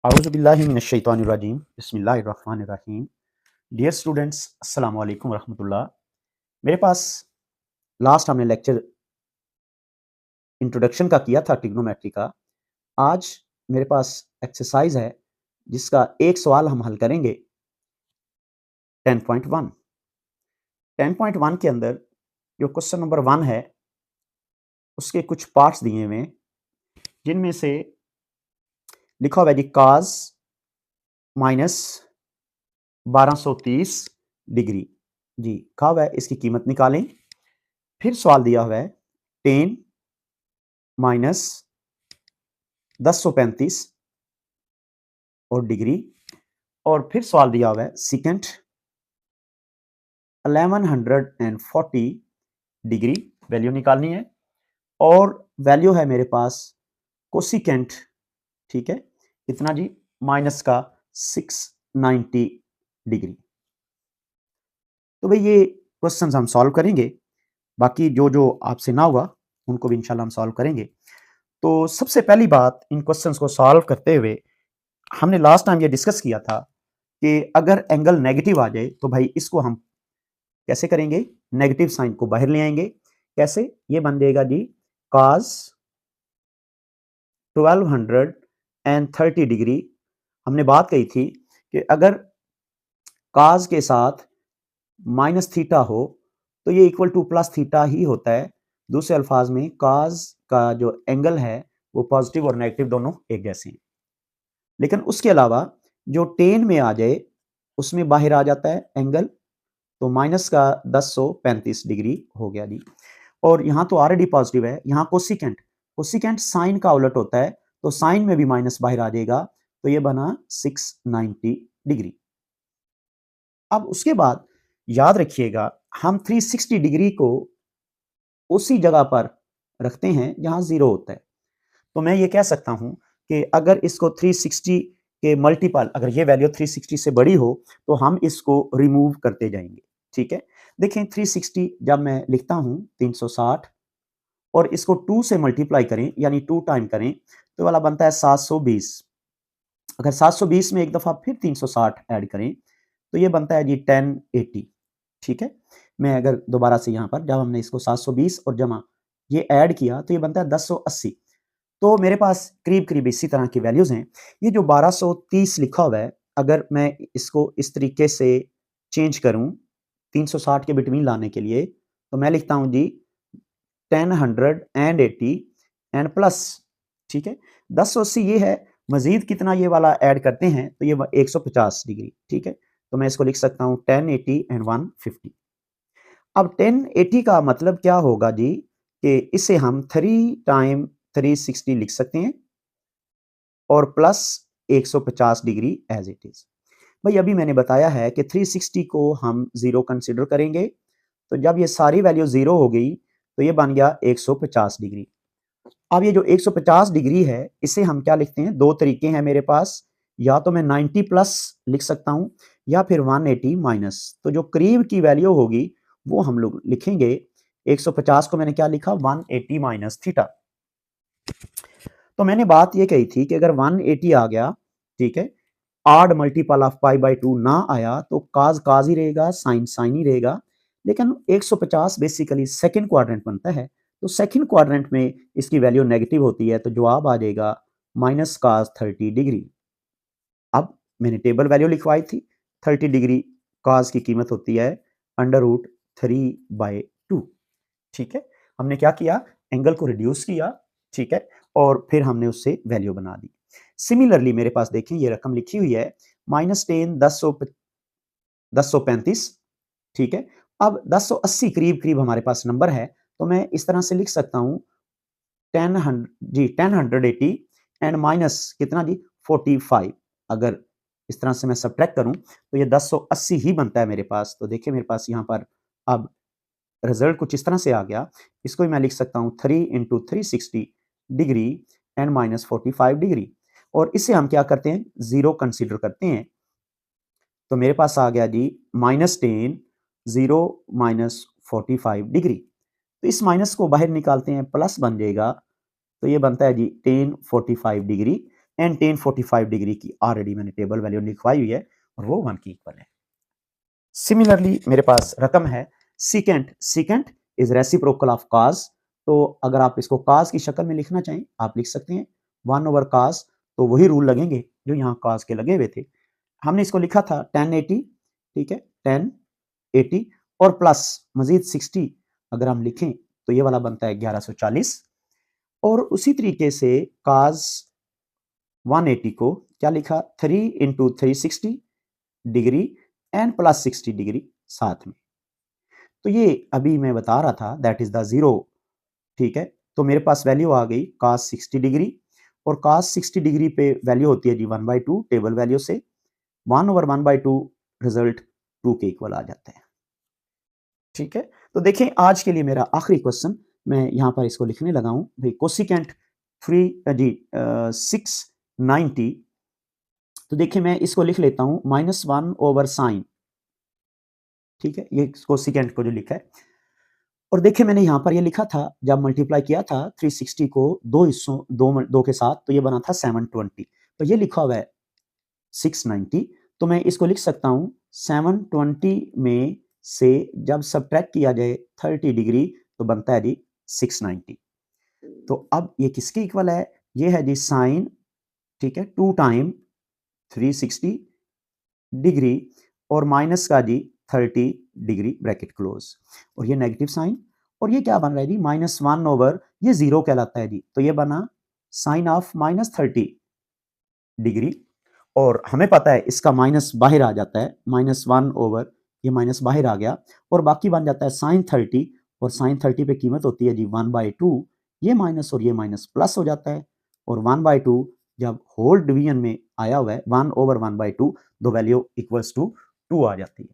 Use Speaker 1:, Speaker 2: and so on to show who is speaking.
Speaker 1: औज़ुबिल्लाहिमिनश्शैतानिर्रजीम बिस्मिल्लाहिर्रहमानिर्रहीम। Dear students, अस्सलाम वालेकुम रहमतुल्लाह। मेरे पास लास्ट हमने लेक्चर इंट्रोडक्शन का किया था ट्रिग्नोमेट्री का। आज मेरे पास एक्सरसाइज है जिसका एक सवाल हम हल करेंगे 10.1। 10.1 के अंदर जो क्वेश्चन नंबर 1 है उसके कुछ पार्ट्स दिए हुए हैं, जिनमें से लिखा हुआ है जी cos माइनस 1230 डिग्री। जी कहा हुआ है इसकी कीमत निकालें। फिर सवाल दिया हुआ है 10 माइनस 1035 और डिग्री, और फिर सवाल दिया हुआ है सेकेंड 1140 डिग्री वैल्यू निकालनी है, और वैल्यू है मेरे पास कोसिकेंट, ठीक है, इतना जी, माइनस का 690 डिग्री। तो भाई ये क्वेश्चंस हम सॉल्व करेंगे, बाकी जो जो आपसे ना हुआ उनको भी इंशाल्लाह हम सॉल्व करेंगे। तो सबसे पहली बात, इन क्वेश्चंस को सॉल्व करते हुए हमने लास्ट टाइम ये डिस्कस किया था कि अगर एंगल नेगेटिव आ जाए तो भाई इसको हम कैसे करेंगे, नेगेटिव साइन को बाहर ले आएंगे। कैसे, ये बन जाएगा जी cos 1230 डिग्री। हमने बात कही थी कि अगर cos के साथ माइनस थीटा हो तो ये इक्वल टू प्लस थीटा ही होता है। दूसरे अल्फाज में cos का जो एंगल है वो पॉजिटिव और नेगेटिव दोनों एक जैसे हैं। लेकिन उसके अलावा जो टेन में आ जाए उसमें बाहर आ जाता है एंगल, तो माइनस का 1035 डिग्री हो गया जी। और यहाँ तो ऑलरेडी पॉजिटिव है, यहाँ कोसिकेंट, कोसिकेंट साइन का उलट होता है, तो साइन में भी माइनस बाहर आ जाएगा, तो ये बना 690 डिग्री। अब उसके बाद याद रखिएगा हम 360 डिग्री को उसी जगह पर रखते हैं जहां जीरो होता है। तो मैं ये कह सकता हूं कि अगर इसको 360 के मल्टीपल, अगर ये वैल्यू 360 से बड़ी हो तो हम इसको रिमूव करते जाएंगे। ठीक है, देखें 360 जब मैं लिखता हूं 360 और इसको 2 से मल्टीप्लाई करें यानी 2 टाइम करें तो वाला बनता है 720। अगर 720 में एक दफा फिर 360 ऐड करें तो ये बनता है जी 1080। ठीक है, मैं अगर दोबारा से यहां पर जब हमने इसको 720 और जमा ये ऐड किया तो ये बनता है 1080। तो मेरे पास करीब करीब इसी तरह की वैल्यूज हैं। ये जो 1230 लिखा हुआ है, अगर मैं इसको इस तरीके से चेंज करूं 360 के बिटवीन लाने के लिए, तो मैं लिखता हूं जी 1080 एंड प्लस, ठीक है, 1080 ये है, मजीद कितना ये वाला ऐड करते हैं तो ये 150 डिग्री। ठीक है, तो मैं इसको लिख सकता हूं 1080 एंड 150। अब 1080 का मतलब क्या होगा जी, कि इसे हम 3 टाइम 360 लिख सकते हैं और plus 150 degree as it is. भाई अभी मैंने बताया है कि 360 को हम जीरो कंसिडर करेंगे, तो जब ये सारी वैल्यू जीरो हो गई तो ये बन गया 150 डिग्री। अब ये जो 150 डिग्री है इसे हम क्या लिखते हैं, दो तरीके हैं मेरे पास, या तो मैं 90 प्लस लिख सकता हूं या फिर 180 माइनस। तो जो करीब की वैल्यू होगी वो हम लोग लिखेंगे। 150 को मैंने क्या लिखा, 180 माइनस थीटा। तो मैंने बात ये कही थी कि अगर 180 आ गया, ठीक है, आड मल्टीपल ऑफ पाई बाई 2 ना आया तो काज काज ही रहेगा, साइन साइन ही रहेगा। लेकिन 150 बेसिकली सेकंड क्वाड्रेंट बनता है, तो सेकंड क्वाड्रेंट में इसकी वैल्यू नेगेटिव होती है, तो जवाब आ जाएगा माइनस काज 30 डिग्री। अब मैंने टेबल वैल्यू लिखवाई थी, 30 डिग्री काज की कीमत होती है √3/2। ठीक है, हमने क्या किया, एंगल को रिड्यूस किया, ठीक है, और फिर हमने उससे वैल्यू बना दी। सिमिलरली मेरे पास देखें ये रकम लिखी हुई है -10 1035। ठीक है, अब 1080 करीब करीब हमारे पास नंबर है, तो मैं इस तरह से लिख सकता हूं 1080 एंड माइनस कितना जी 45। अगर इस तरह से मैं सब्ट्रैक्ट करूं तो ये 1080 ही बनता है मेरे पास। तो देखिए मेरे पास यहां पर अब रिजल्ट कुछ इस तरह से आ गया। इसको मैं लिख सकता हूं 3 into 360 degree and minus 45 degree, और इसे हम क्या करते हैं, जीरो कंसीडर करते हैं। तो मेरे पास आ गया जी -10 जीरो माइनस 45 डिग्री। तो इस माइनस को बाहर निकालते हैं, प्लस बन जाएगा, तो ये बनता है जी 1045 डिग्री। एंड tan 45 डिग्री की ऑलरेडी मैंने टेबल वैल्यू लिखवाई हुई है और वो 1 की इक्वल है। सिमिलरली मेरे पास रकम है secant. Secant is reciprocal of cos। तो अगर आप इसको cos की शक्ल में लिखना चाहें आप लिख सकते हैं 1/cos। तो वही रूल लगेंगे जो यहाँ cos के लगे हुए थे। हमने इसको लिखा था tan 80, ठीक है, tan 80 और प्लस मजीद 60 अगर हम लिखें तो ये वाला बनता है 1140। और उसी तरीके से cos 180 को क्या लिखा 3 into 360 degree and plus 60 degree साथ में। तो ये अभी मैं बता रहा था दैट इज द जीरो, ठीक है। तो मेरे पास वैल्यू आ गई cos 60 डिग्री और cos 60 डिग्री पे वैल्यू होती है जी 1/2 टेबल वैल्यू से 1/1/2 रिजल्ट 2 के इक्वल आ जाता है, ठीक है। तो देखें आज के लिए मेरा आखिरी क्वेश्चन मैं यहाँ पर इसको लिखने लगा हूँ भाई कोसिकेंट 690। तो देखिए मैं इसको लिख लेता हूँ -1/sin, ठीक है, ये कोसिकेंट को जो लिखा है। और देखिए मैंने यहाँ पर ये लिखा था जब मल्टीप्लाई किया था 360 को दो हिस्सों दो के साथ तो ये बना था 720। तो ये लिखा हुआ है 690। तो मैं इसको लिख सकता हूँ 720 में से जब सब्ट्रैक्ट किया जाए 30 डिग्री तो बनता है जी 690। तो अब ये किसकी इक्वल है, ये है जी साइन, ठीक है, 2 टाइम 360 डिग्री और माइनस का जी 30 डिग्री ब्रैकेट क्लोज और ये नेगेटिव साइन और ये क्या बन रहा है जी -1 ये जीरो कहलाता है जी। तो ये बना साइन ऑफ -30 डिग्री और हमें पता है इसका माइनस बाहर आ जाता है -1 ये माइनस बाहर आ गया और बाकी बन जाता है साइन 30 और साइन 30 पे कीमत होती है जी 1/2। ये माइनस और ये माइनस प्लस हो जाता है और 1/2 जब होल डिवीजन में आया हुआ है 1/1/2 दो वैल्यू इक्वल्स टू 2 आ जाती है।